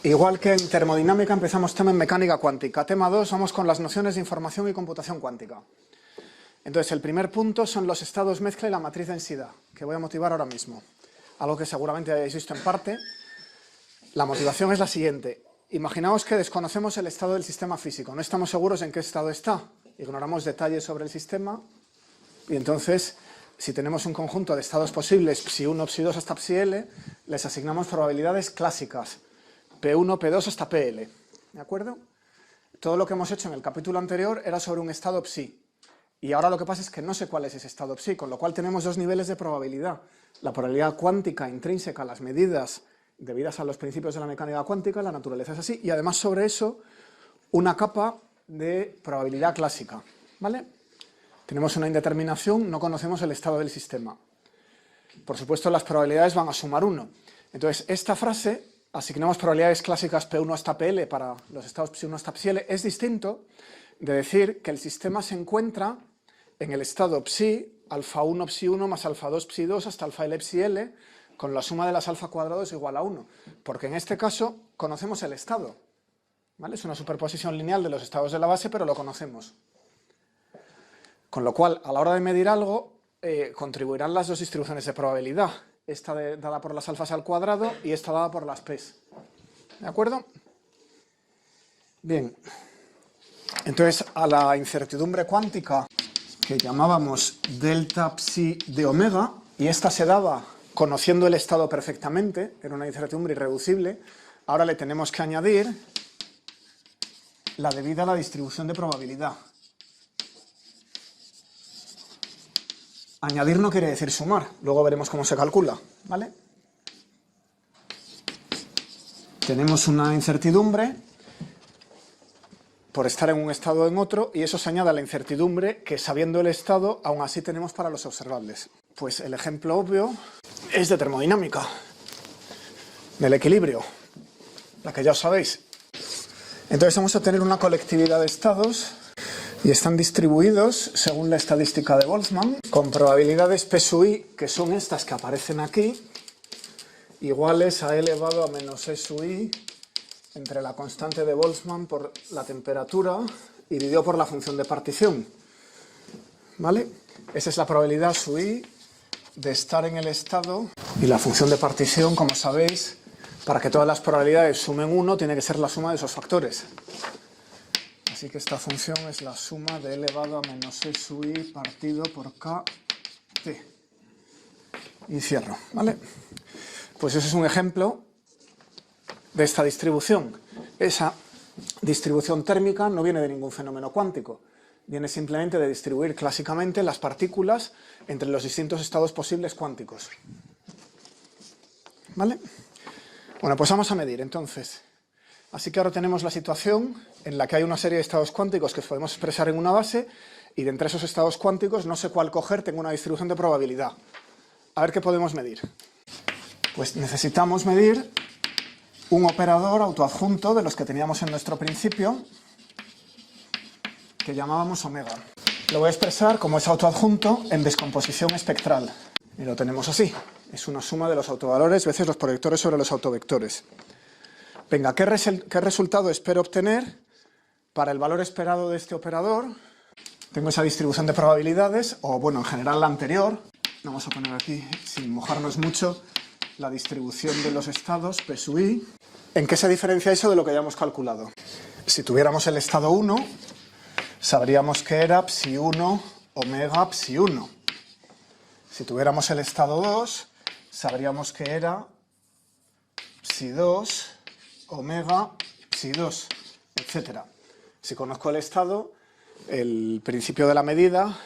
Igual que en termodinámica empezamos tema en mecánica cuántica. Tema 2, vamos con las nociones de información y computación cuántica. Entonces, el primer punto son los estados mezcla y la matriz densidad, que voy a motivar ahora mismo. Algo que seguramente hayáis visto en parte. La motivación es la siguiente. Imaginaos que desconocemos el estado del sistema físico, no estamos seguros en qué estado está, ignoramos detalles sobre el sistema y entonces, si tenemos un conjunto de estados posibles, psi1, psi2 hasta psi-l, les asignamos probabilidades clásicas, P1, P2 hasta PL, ¿de acuerdo? Todo lo que hemos hecho en el capítulo anterior era sobre un estado psi, y ahora lo que pasa es que no sé cuál es ese estado psi, con lo cual tenemos dos niveles de probabilidad, la probabilidad cuántica intrínseca a las medidas debidas a los principios de la mecánica cuántica, la naturaleza es así, y además sobre eso una capa de probabilidad clásica, ¿vale? Tenemos una indeterminación, no conocemos el estado del sistema. Por supuesto, las probabilidades van a sumar 1. Entonces, esta frase, asignamos probabilidades clásicas P1 hasta PL para los estados psi1 hasta psi-l, es distinto de decir que el sistema se encuentra en el estado psi, alfa 1 psi1 más alfa 2 psi2 hasta alfa L psi-l, con la suma de las alfa cuadrados igual a 1, porque en este caso conocemos el estado, ¿vale? Es una superposición lineal de los estados de la base, pero lo conocemos. Con lo cual, a la hora de medir algo, contribuirán las dos distribuciones de probabilidad, esta dada por las alfas al cuadrado y esta dada por las p's. ¿De acuerdo? Bien. Entonces, a la incertidumbre cuántica que llamábamos delta psi de omega, y esta se daba conociendo el estado perfectamente, era una incertidumbre irreducible, ahora le tenemos que añadir la debida a la distribución de probabilidad. Añadir no quiere decir sumar, luego veremos cómo se calcula, ¿vale? Tenemos una incertidumbre por estar en un estado o en otro, y eso se añade a la incertidumbre que, sabiendo el estado, aún así tenemos para los observables. Pues el ejemplo obvio es de termodinámica, del equilibrio, la que ya os sabéis. Entonces vamos a tener una colectividad de estados y están distribuidos según la estadística de Boltzmann, con probabilidades P sub i, que son estas que aparecen aquí, iguales a e elevado a menos e sub i entre la constante de Boltzmann por la temperatura y dividido por la función de partición, ¿vale? Esa es la probabilidad sub i de estar en el estado, y la función de partición, como sabéis, para que todas las probabilidades sumen 1, tiene que ser la suma de esos factores. Así que esta función es la suma de e elevado a menos e sub i partido por kt. Y cierro, ¿vale? Pues ese es un ejemplo de esta distribución. Esa distribución térmica no viene de ningún fenómeno cuántico, viene simplemente de distribuir clásicamente las partículas entre los distintos estados posibles cuánticos. ¿Vale? Bueno, pues vamos a medir entonces. Así que ahora tenemos la situación en la que hay una serie de estados cuánticos que podemos expresar en una base, y de entre esos estados cuánticos no sé cuál coger, tengo una distribución de probabilidad. A ver qué podemos medir. Pues necesitamos medir un operador autoadjunto de los que teníamos en nuestro principio, que llamábamos omega. Lo voy a expresar como es autoadjunto en descomposición espectral. Y lo tenemos así. Es una suma de los autovalores veces los proyectores sobre los autovectores. Venga, ¿qué resultado espero obtener para el valor esperado de este operador? Tengo esa distribución de probabilidades, o bueno, en general la anterior. Vamos a poner aquí, sin mojarnos mucho, la distribución de los estados, P sub i. ¿En qué se diferencia eso de lo que ya hemos calculado? Si tuviéramos el estado 1, sabríamos que era psi1 omega psi1. Si tuviéramos el estado 2, sabríamos que era psi2 omega psi2, etc. Si conozco el estado, el principio de la medida,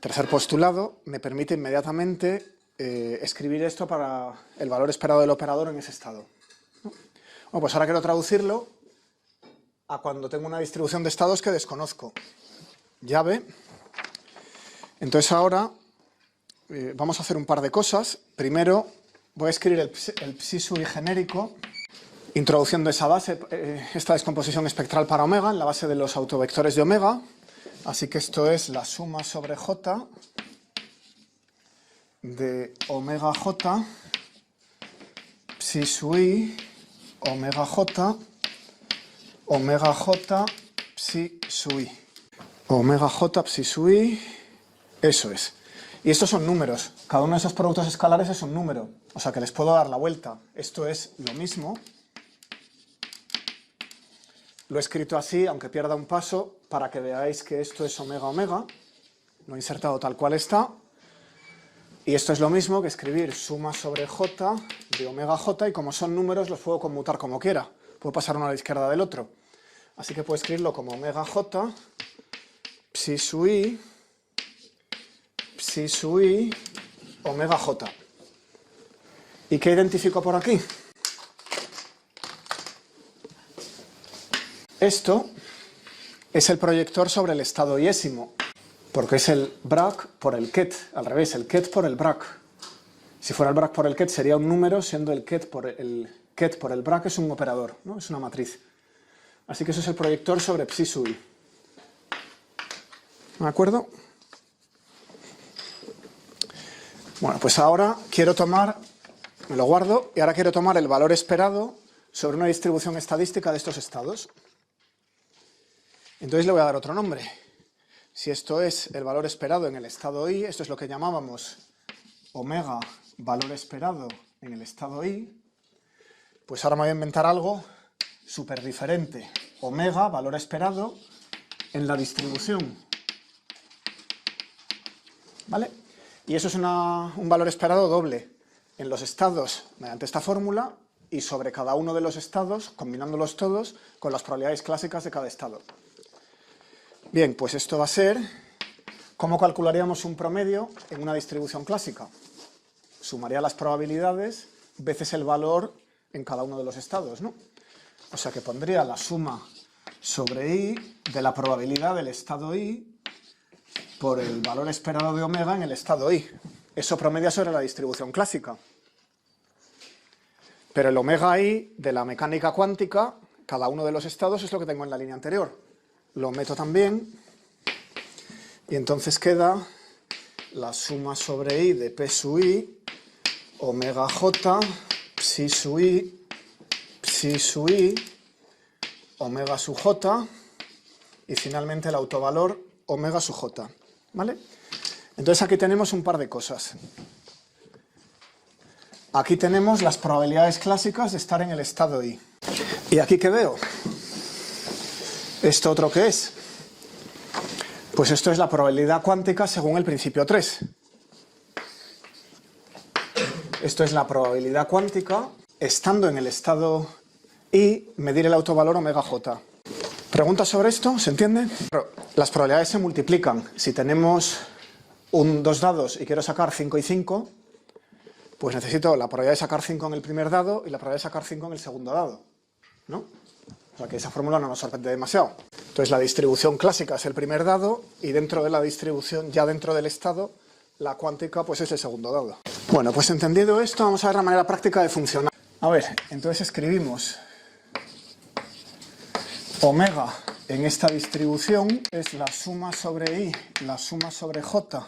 tercer postulado, me permite inmediatamente escribir esto para el valor esperado del operador en ese estado. Bueno, pues ahora quiero traducirlo a cuando tengo una distribución de estados que desconozco. Llave. Entonces ahora vamos a hacer un par de cosas. Primero voy a escribir el psi sub i genérico, introduciendo esa base, esta descomposición espectral para omega, en la base de los autovectores de omega. Así que esto es la suma sobre j de omega j psi sub i, omega j, psi sub i. Omega j, psi sub i, eso es. Y estos son números. Cada uno de esos productos escalares es un número. O sea que les puedo dar la vuelta. Esto es lo mismo. Lo he escrito así, aunque pierda un paso, para que veáis que esto es omega, omega. Lo he insertado tal cual está. Y esto es lo mismo que escribir suma sobre j de omega j, y como son números los puedo conmutar como quiera. Puedo pasar uno a la izquierda del otro. Así que puedo escribirlo como omega j, psi sub i, omega j. ¿Y qué identifico por aquí? Esto es el proyector sobre el estado iésimo, porque es el Bragg por el ket, al revés, el ket por el Bragg. Si fuera el Bragg por el ket sería un número, siendo el ket por el Bragg es un operador, ¿no? Es una matriz. Así que eso es el proyector sobre psi sub i. ¿De acuerdo? Bueno, pues ahora quiero tomar, me lo guardo, y ahora quiero tomar el valor esperado sobre una distribución estadística de estos estados. Entonces le voy a dar otro nombre. Si esto es el valor esperado en el estado i, esto es lo que llamábamos omega valor esperado en el estado i, pues ahora me voy a inventar algo súper diferente. Omega valor esperado en la distribución. ¿Vale? Y eso es un valor esperado doble en los estados mediante esta fórmula y sobre cada uno de los estados, combinándolos todos con las probabilidades clásicas de cada estado. Bien, pues esto va a ser cómo calcularíamos un promedio en una distribución clásica. Sumaría las probabilidades veces el valor en cada uno de los estados, ¿no? O sea que pondría la suma sobre i de la probabilidad del estado i por el valor esperado de omega en el estado i. Eso promedia sobre la distribución clásica. Pero el omega i de la mecánica cuántica, cada uno de los estados, es lo que tengo en la línea anterior. Lo meto también y entonces queda la suma sobre i de p sub i, omega j, psi sub i, omega sub j y finalmente el autovalor omega sub j. ¿Vale? Entonces aquí tenemos un par de cosas. Aquí tenemos las probabilidades clásicas de estar en el estado i. ¿Y aquí qué veo? ¿Esto otro qué es? Pues esto es la probabilidad cuántica según el principio 3. Esto es la probabilidad cuántica, estando en el estado i, medir el autovalor omega j. ¿Preguntas sobre esto? ¿Se entiende? Las probabilidades se multiplican. Si tenemos dos dados y quiero sacar 5 y 5, pues necesito la probabilidad de sacar 5 en el primer dado y la probabilidad de sacar 5 en el segundo dado, ¿no? O sea que esa fórmula no nos sorprende demasiado. Entonces la distribución clásica es el primer dado y dentro de la distribución, ya dentro del estado, la cuántica pues es el segundo dado. Bueno, pues entendido esto, vamos a ver la manera práctica de funcionar. A ver, entonces escribimos omega en esta distribución es la suma sobre i, la suma sobre j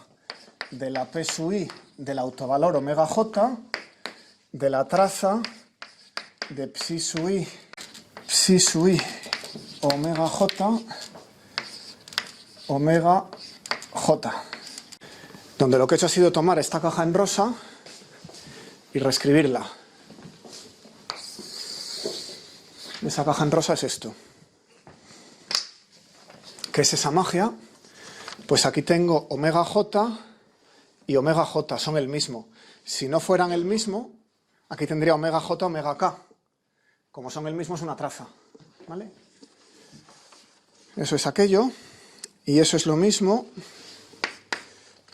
de la p sub i del autovalor omega j de la traza de psi sub i omega j, donde lo que he hecho ha sido tomar esta caja en rosa y reescribirla. Esa caja en rosa es esto. ¿Qué es esa magia? Pues aquí tengo omega j y omega j, son el mismo. Si no fueran el mismo, aquí tendría omega j, omega k. Como son el mismo, es una traza. ¿Vale? Eso es aquello. Y eso es lo mismo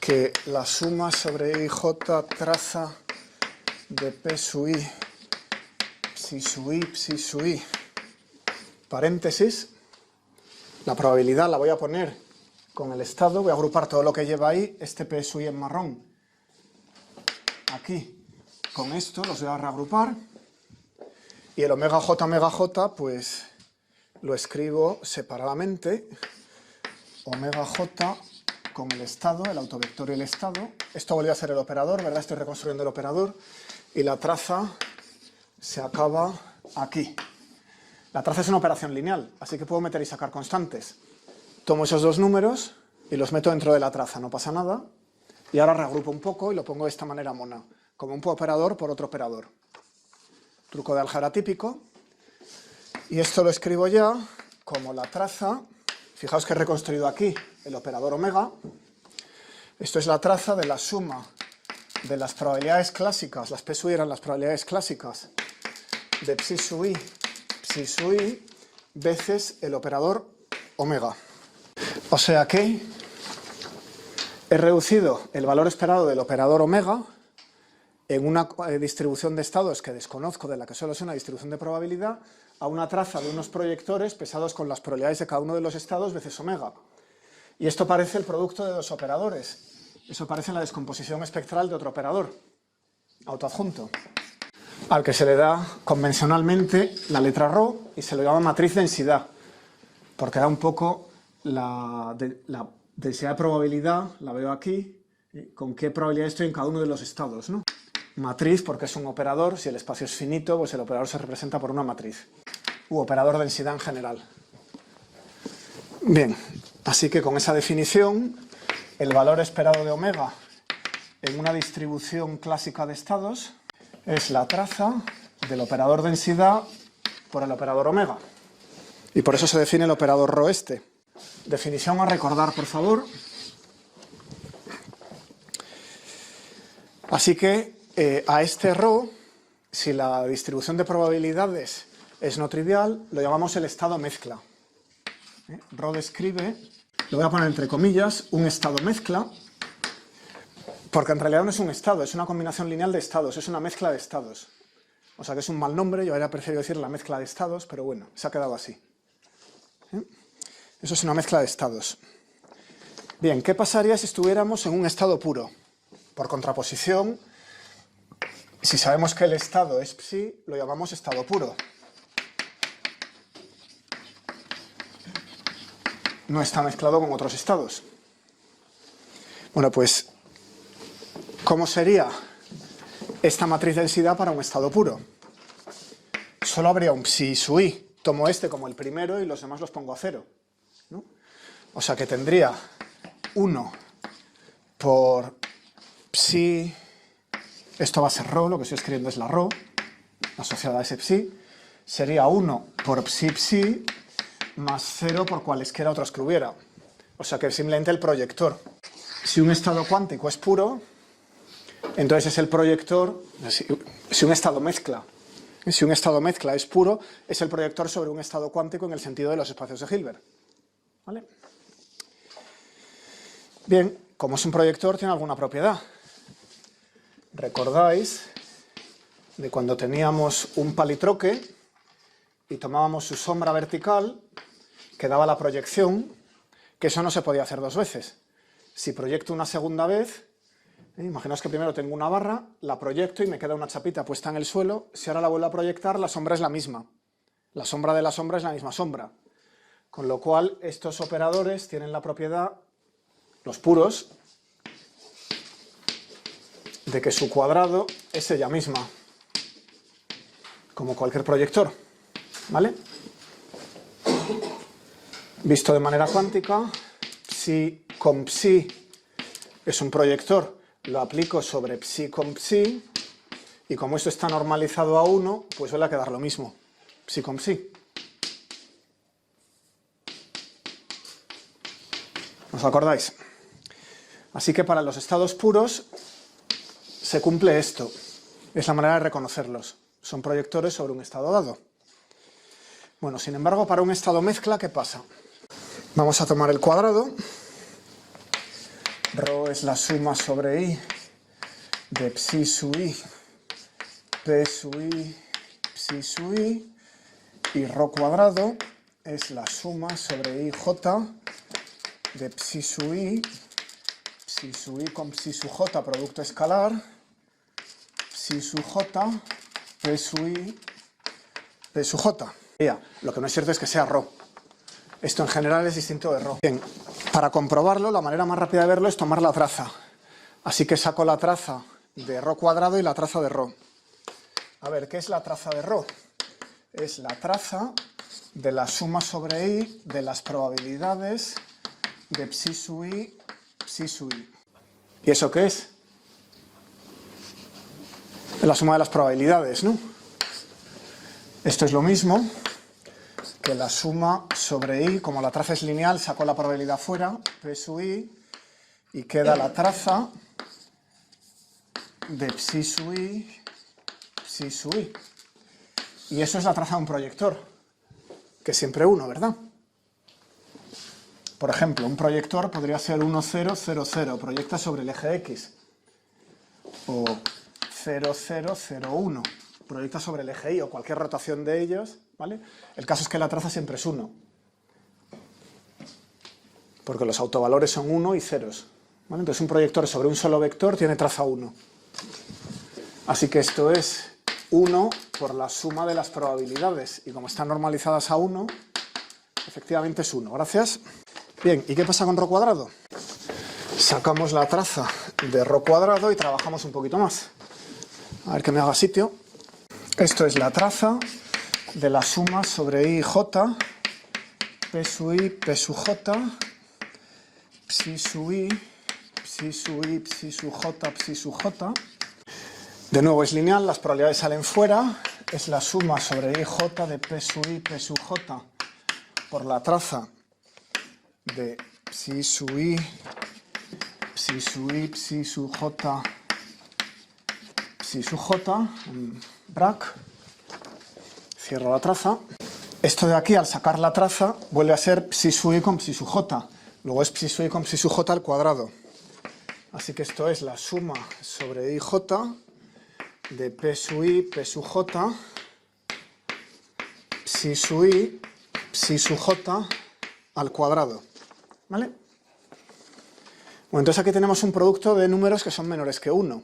que la suma sobre ij traza de p sub i, psi sub i, paréntesis. La probabilidad la voy a poner con el estado, voy a agrupar todo lo que lleva ahí, este p sub i en marrón, aquí, con esto los voy a reagrupar, y el omega j, pues lo escribo separadamente, omega j con el estado, el autovector y el estado, esto volvió a ser el operador, ¿verdad? Estoy reconstruyendo el operador, y la traza se acaba aquí. La traza es una operación lineal, así que puedo meter y sacar constantes. Tomo esos dos números y los meto dentro de la traza, no pasa nada. Y ahora reagrupo un poco y lo pongo de esta manera mona, como un operador por otro operador. Truco de álgebra típico. Y esto lo escribo ya como la traza. Fijaos que he reconstruido aquí el operador omega. Esto es la traza de la suma de las probabilidades clásicas, las P sub i eran las probabilidades clásicas de psi sub i veces el operador omega. O sea que he reducido el valor esperado del operador omega en una distribución de estados que desconozco, de la que solo es una distribución de probabilidad, a una traza de unos proyectores pesados con las probabilidades de cada uno de los estados veces omega. Y esto parece el producto de dos operadores. Eso parece la descomposición espectral de otro operador, autoadjunto, al que se le da convencionalmente la letra ρ y se lo llama matriz densidad, porque da un poco la densidad de probabilidad, la veo aquí, con qué probabilidad estoy en cada uno de los estados, ¿no? Matriz porque es un operador, si el espacio es finito, pues el operador se representa por una matriz, u operador densidad en general. Bien, así que con esa definición, el valor esperado de omega en una distribución clásica de estados es la traza del operador densidad por el operador omega. Y por eso se define el operador ρ este. Definición a recordar, por favor. Así que a este ρ, si la distribución de probabilidades es no trivial, lo llamamos el estado mezcla. ρ describe, lo voy a poner entre comillas, un estado mezcla, porque en realidad no es un estado, es una combinación lineal de estados, es una mezcla de estados. O sea que es un mal nombre, yo habría preferido decir la mezcla de estados, pero bueno, se ha quedado así. Eso es una mezcla de estados. Bien, ¿qué pasaría si estuviéramos en un estado puro? Por contraposición, si sabemos que el estado es psi, lo llamamos estado puro. No está mezclado con otros estados. Bueno, pues, ¿cómo sería esta matriz densidad para un estado puro? Solo habría un psi sub i. Tomo este como el primero y los demás los pongo a cero, ¿no? O sea que tendría 1 por psi, esto va a ser ρ, lo que estoy escribiendo es la ρ, asociada a ese psi, sería 1 por psi más 0 por cualesquiera otros que hubiera. O sea que simplemente el proyector. Si un estado cuántico es puro, entonces es el proyector, si un estado mezcla, si un estado mezcla es puro, es el proyector sobre un estado cuántico en el sentido de los espacios de Hilbert. ¿Vale? Bien, como es un proyector, tiene alguna propiedad. ¿Recordáis de cuando teníamos un palitroque y tomábamos su sombra vertical, que daba la proyección, que eso no se podía hacer dos veces? Si proyecto una segunda vez, imaginaos que primero tengo una barra, la proyecto y me queda una chapita puesta en el suelo. Si ahora la vuelvo a proyectar, la sombra es la misma. La sombra de la sombra es la misma sombra. Con lo cual, estos operadores tienen la propiedad, los puros, de que su cuadrado es ella misma, como cualquier proyector. ¿Vale? Visto de manera cuántica, psi con psi es un proyector, lo aplico sobre psi con psi, y como esto está normalizado a 1, pues suele quedar lo mismo, psi con psi. ¿Os acordáis? Así que para los estados puros se cumple esto. Es la manera de reconocerlos. Son proyectores sobre un estado dado. Bueno, sin embargo, para un estado mezcla, ¿qué pasa? Vamos a tomar el cuadrado. Rho es la suma sobre i de psi sub i, p sub i, psi sub i, y rho cuadrado es la suma sobre ij de psi sub i con psi sub j, producto escalar, psi sub j, p sub i, p sub j. Lo que no es cierto es que sea ρ. Esto en general es distinto de ρ. Bien, para comprobarlo, la manera más rápida de verlo es tomar la traza. Así que saco la traza de ρ cuadrado y la traza de ρ. A ver, ¿qué es la traza de ρ? Es la traza de la suma sobre i de las probabilidades de psi sub i, psi sub i. ¿Y eso qué es? La suma de las probabilidades, ¿no? Esto es lo mismo que la suma sobre i, como la traza es lineal, saco la probabilidad fuera, p sub i, y queda la traza de psi sub i, psi sub i. Y eso es la traza de un proyector, que es siempre 1, ¿verdad? Por ejemplo, un proyector podría ser 1, 0, 0, 0, proyecta sobre el eje X. O 0, 0, 0, 1, proyecta sobre el eje Y, o cualquier rotación de ellos, ¿vale? El caso es que la traza siempre es 1. Porque los autovalores son 1 y ceros. ¿Vale? Entonces un proyector sobre un solo vector tiene traza 1. Así que esto es 1 por la suma de las probabilidades. Y como están normalizadas a 1, efectivamente es 1. Gracias. Bien, ¿y qué pasa con ρ cuadrado? Sacamos la traza de ρ cuadrado y trabajamos un poquito más. A ver que me haga sitio. Esto es la traza de la suma sobre i y j, p sub i, p sub j, psi sub i, psi sub i, psi sub j, psi sub j. De nuevo es lineal, las probabilidades salen fuera. Es la suma sobre i y j de p sub i, p sub j por la traza de psi sub i, psi sub i, psi sub j, psi sub j, brac, cierro la traza. Esto de aquí, al sacar la traza, vuelve a ser psi sub i con psi sub j. Luego es psi sub i con psi sub j al cuadrado. Así que esto es la suma sobre i j de p sub i, p sub j, psi sub i, psi sub j al cuadrado. ¿Vale? Bueno, entonces aquí tenemos un producto de números que son menores que 1.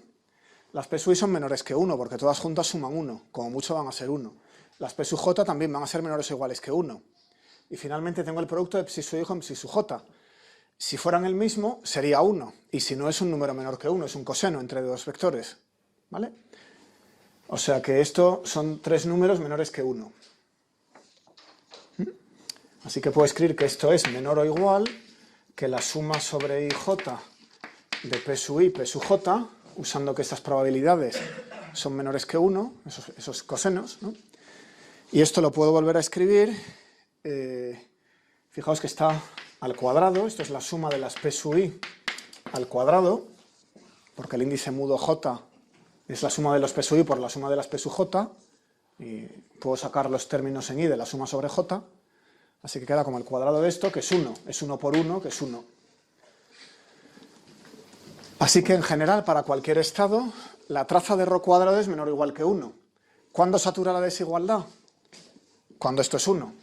Las p sub i son menores que 1, porque todas juntas suman 1. Como mucho van a ser 1. Las p sub j también van a ser menores o iguales que 1. Y finalmente tengo el producto de psi sub i con psi sub j. Si fueran el mismo, sería 1. Y si no, es un número menor que 1, es un coseno entre dos vectores. ¿Vale? O sea que esto son 3 números menores que 1. Así que puedo escribir que esto es menor o igual que la suma sobre i j de p sub i, p sub j, usando que estas probabilidades son menores que 1, esos cosenos, ¿no? Y esto lo puedo volver a escribir, fijaos que está al cuadrado, esto es la suma de las p sub i al cuadrado, porque el índice mudo j es la suma de los p sub i por la suma de las p sub j, y puedo sacar los términos en i de la suma sobre j, así que queda como el cuadrado de esto, que es 1, es 1 por 1, que es 1. Así que en general, para cualquier estado, la traza de ρ cuadrado es menor o igual que 1. ¿Cuándo satura la desigualdad? Cuando esto es 1.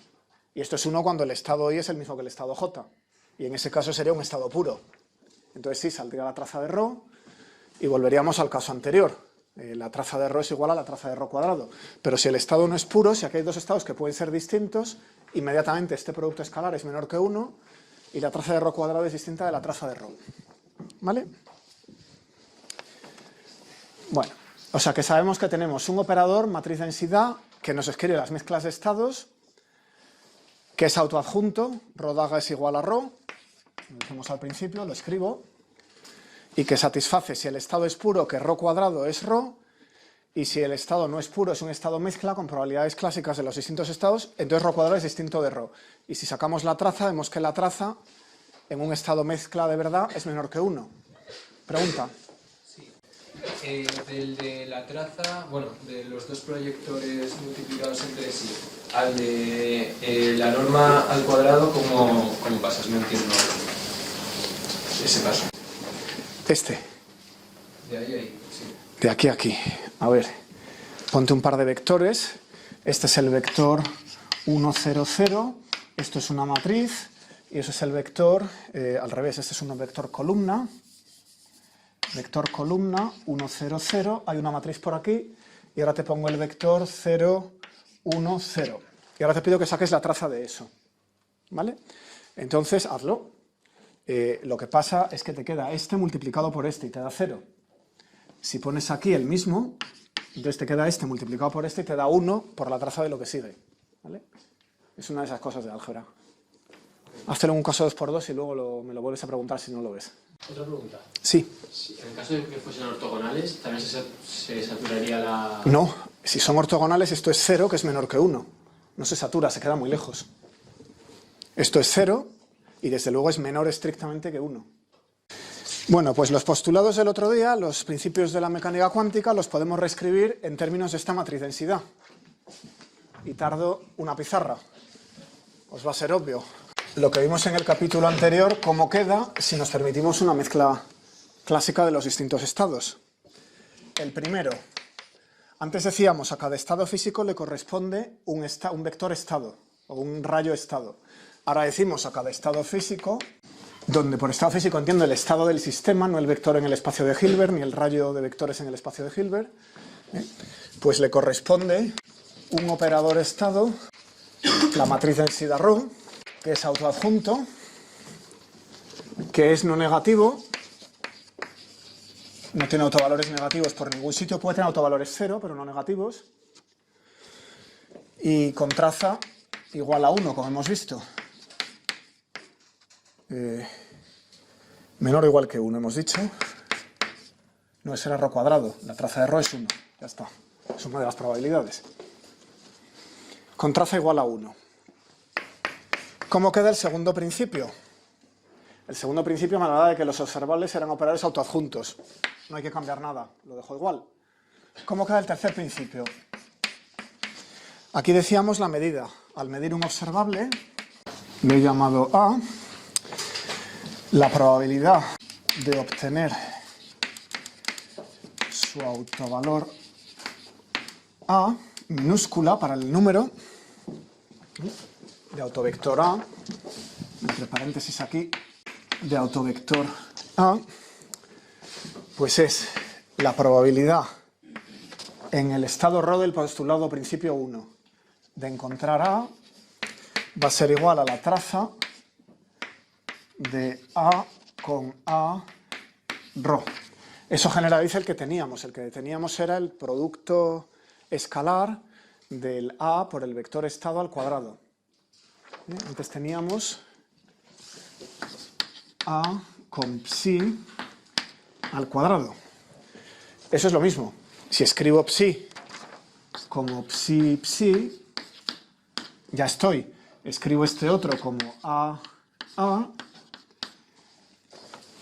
Y esto es 1 cuando el estado i es el mismo que el estado j. Y en ese caso sería un estado puro. Entonces sí, saldría la traza de ρ y volveríamos al caso anterior. La traza de ρ es igual a la traza de ρ cuadrado. Pero si el estado no es puro, si aquí hay dos estados que pueden ser distintos, inmediatamente este producto escalar es menor que 1 y la traza de ρ cuadrado es distinta de la traza de ρ. ¿Vale? Bueno, o sea que sabemos que tenemos un operador, matriz densidad, que nos escribe las mezclas de estados, que es autoadjunto, ρ daga es igual a ρ, lo dijimos al principio, lo escribo, y que satisface, si el estado es puro, que ρ cuadrado es ρ, y si el estado no es puro, es un estado mezcla con probabilidades clásicas de los distintos estados, entonces ρ cuadrado es distinto de ρ. Y si sacamos la traza, vemos que la traza en un estado mezcla de verdad es menor que 1. Pregunta. Sí. Del de la traza, bueno, de los dos proyectores multiplicados entre sí, al de la norma al cuadrado, ¿cómo pasas? No entiendo ese paso. Este. De ahí a ahí, sí. De aquí a aquí. A ver, ponte un par de vectores. Este es el vector 1, 0, 0. Esto es una matriz. Y eso es el vector, al revés, este es un vector columna. Vector columna 1, 0, 0. Hay una matriz por aquí. Y ahora te pongo el vector 0, 1, 0. Y ahora te pido que saques la traza de eso. ¿Vale? Entonces, hazlo. Lo que pasa es que te queda este multiplicado por este y te da 0. Si pones aquí el mismo, Entonces te queda este multiplicado por este y te da 1 por la traza de lo que sigue. ¿Vale? Es una de esas cosas de álgebra. Hazlo en un caso 2×2 y luego me lo vuelves a preguntar si no lo ves. Otra pregunta. Sí. En el caso de que fuesen ortogonales, ¿también se saturaría la...? No, si son ortogonales esto es 0, que es menor que 1. No se satura, se queda muy lejos. Esto es 0 y desde luego es menor estrictamente que 1. Bueno, pues los postulados del otro día, los principios de la mecánica cuántica, los podemos reescribir en términos de esta matriz densidad. Y tardo una pizarra. Os va a ser obvio. Lo que vimos en el capítulo anterior, cómo queda si nos permitimos una mezcla clásica de los distintos estados. El primero, antes decíamos a cada estado físico le corresponde un vector estado o un rayo estado. Ahora decimos a cada estado físico, donde por estado físico entiendo el estado del sistema, no el vector en el espacio de Hilbert, ni el rayo de vectores en el espacio de Hilbert, pues le corresponde un operador estado, la matriz densidad ρ, que es autoadjunto, que es no negativo, no tiene autovalores negativos por ningún sitio, puede tener autovalores 0, pero no negativos, y con traza igual a 1, como hemos visto. Menor o igual que 1, hemos dicho. No, ese era ρ cuadrado, la traza de ρ es 1, ya está, es una de las probabilidades. Con traza igual a 1. ¿Cómo queda el segundo principio? El segundo principio me habla de que los observables eran operadores autoadjuntos. No hay que cambiar nada, lo dejo igual. ¿Cómo queda el tercer principio? Aquí decíamos la medida. Al medir un observable, le he llamado A, la probabilidad de obtener su autovalor A, minúscula para el número, de autovector A, entre paréntesis aquí, de autovector A, pues es la probabilidad en el estado ρ del postulado principio 1 de encontrar A, va a ser igual a la traza de A con A ρ. Eso generaliza el que teníamos. El que teníamos era el producto escalar del A por el vector estado al cuadrado. Antes teníamos A con psi al cuadrado. Eso es lo mismo. Si escribo psi como psi psi, ya estoy. Escribo este otro como A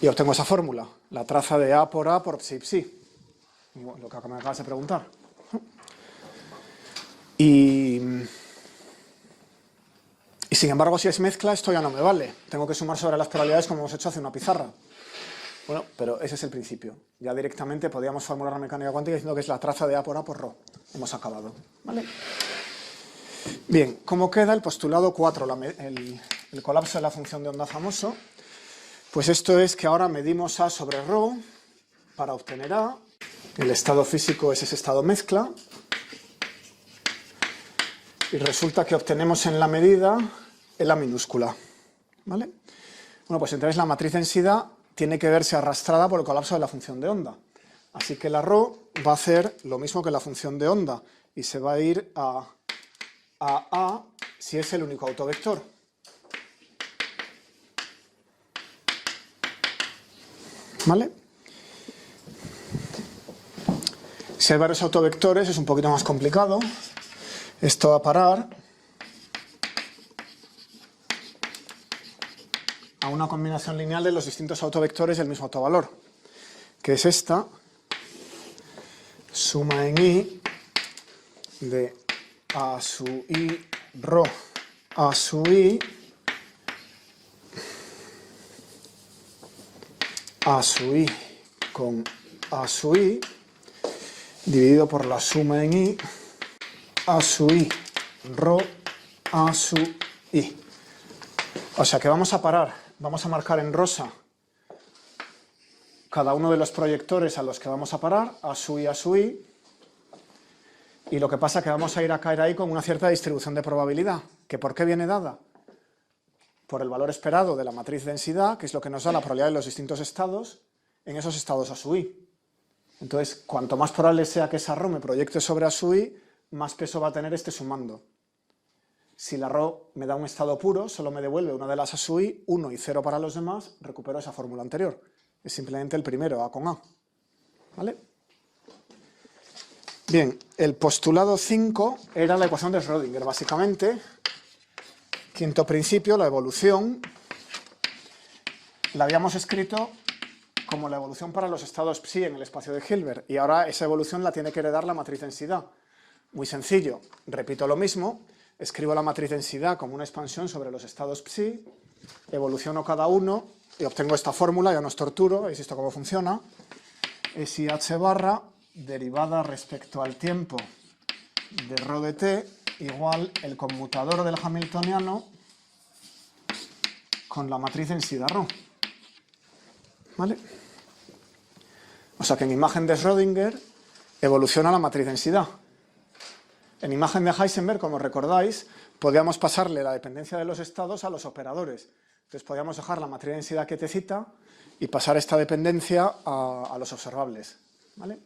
y obtengo esa fórmula. La traza de A por psi psi. Lo que me acabas de preguntar. Y sin embargo, si es mezcla, esto ya no me vale. Tengo que sumar sobre las probabilidades como hemos hecho hace una pizarra. Bueno, pero ese es el principio. Ya directamente podríamos formular la mecánica cuántica diciendo que es la traza de A por ρ. Hemos acabado. ¿Vale? Bien, ¿cómo queda el postulado 4, el colapso de la función de onda famoso? Pues esto es que ahora medimos A sobre ρ para obtener A. El estado físico es ese estado mezcla. Y resulta que obtenemos en la medida el A minúscula. ¿Vale? Bueno, pues entonces la matriz densidad tiene que verse arrastrada por el colapso de la función de onda. Así que la ρ va a hacer lo mismo que la función de onda y se va a ir a A si es el único autovector. ¿Vale? Si hay varios autovectores es un poquito más complicado. Esto va a parar a una combinación lineal de los distintos autovectores del mismo autovalor, que es esta, suma en I de A sub I ρ A sub I A sub I con A sub I dividido por la suma en I A sub I ρ A sub I. O sea que vamos a parar, vamos a marcar en rosa cada uno de los proyectores a los que vamos a parar, A sub I, A sub I, y lo que pasa es que vamos a ir a caer ahí con una cierta distribución de probabilidad, que ¿por qué viene dada? Por el valor esperado de la matriz densidad, que es lo que nos da la probabilidad de los distintos estados, en esos estados A sub I. Entonces, cuanto más probable sea que esa ρ me proyecte sobre a sub i, más peso va a tener este sumando. Si la ρ me da un estado puro, solo me devuelve una de las a sub i, 1 y 0 para los demás, recupero esa fórmula anterior. Es simplemente el primero, a con a. ¿Vale? Bien, el postulado 5 era la ecuación de Schrödinger, básicamente. Quinto principio, la evolución, la habíamos escrito como la evolución para los estados psi en el espacio de Hilbert, y ahora esa evolución la tiene que heredar la matriz densidad. Muy sencillo, repito lo mismo, escribo la matriz densidad como una expansión sobre los estados psi, evoluciono cada uno y obtengo esta fórmula, ya no os torturo, ¿veis esto cómo funciona? Es IH barra derivada respecto al tiempo de ρ de t igual el conmutador del hamiltoniano con la matriz densidad ρ. ¿Vale? O sea que en imagen de Schrödinger evoluciona la matriz densidad. En imagen de Heisenberg, como recordáis, podíamos pasarle la dependencia de los estados a los operadores. Entonces podíamos dejar la matriz densidad quietecita y pasar esta dependencia a los observables. ¿Vale?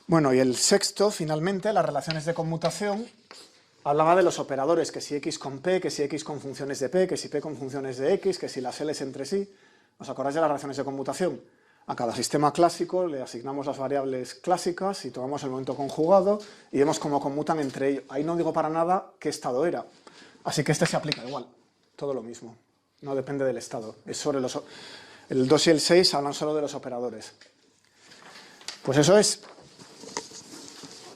Bueno, y el sexto, finalmente, las relaciones de conmutación, hablaba de los operadores, que si x con p, que si x con funciones de p, que si p con funciones de x, que si las L's entre sí. ¿Os acordáis de las relaciones de conmutación? A cada sistema clásico le asignamos las variables clásicas y tomamos el momento conjugado y vemos cómo conmutan entre ellos. Ahí no digo para nada qué estado era. Así que este se aplica igual, todo lo mismo. No depende del estado. Es sobre el 2 y el 6 hablan solo de los operadores. Pues eso es.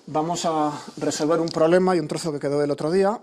Vamos a resolver un problema y un trozo que quedó del otro día.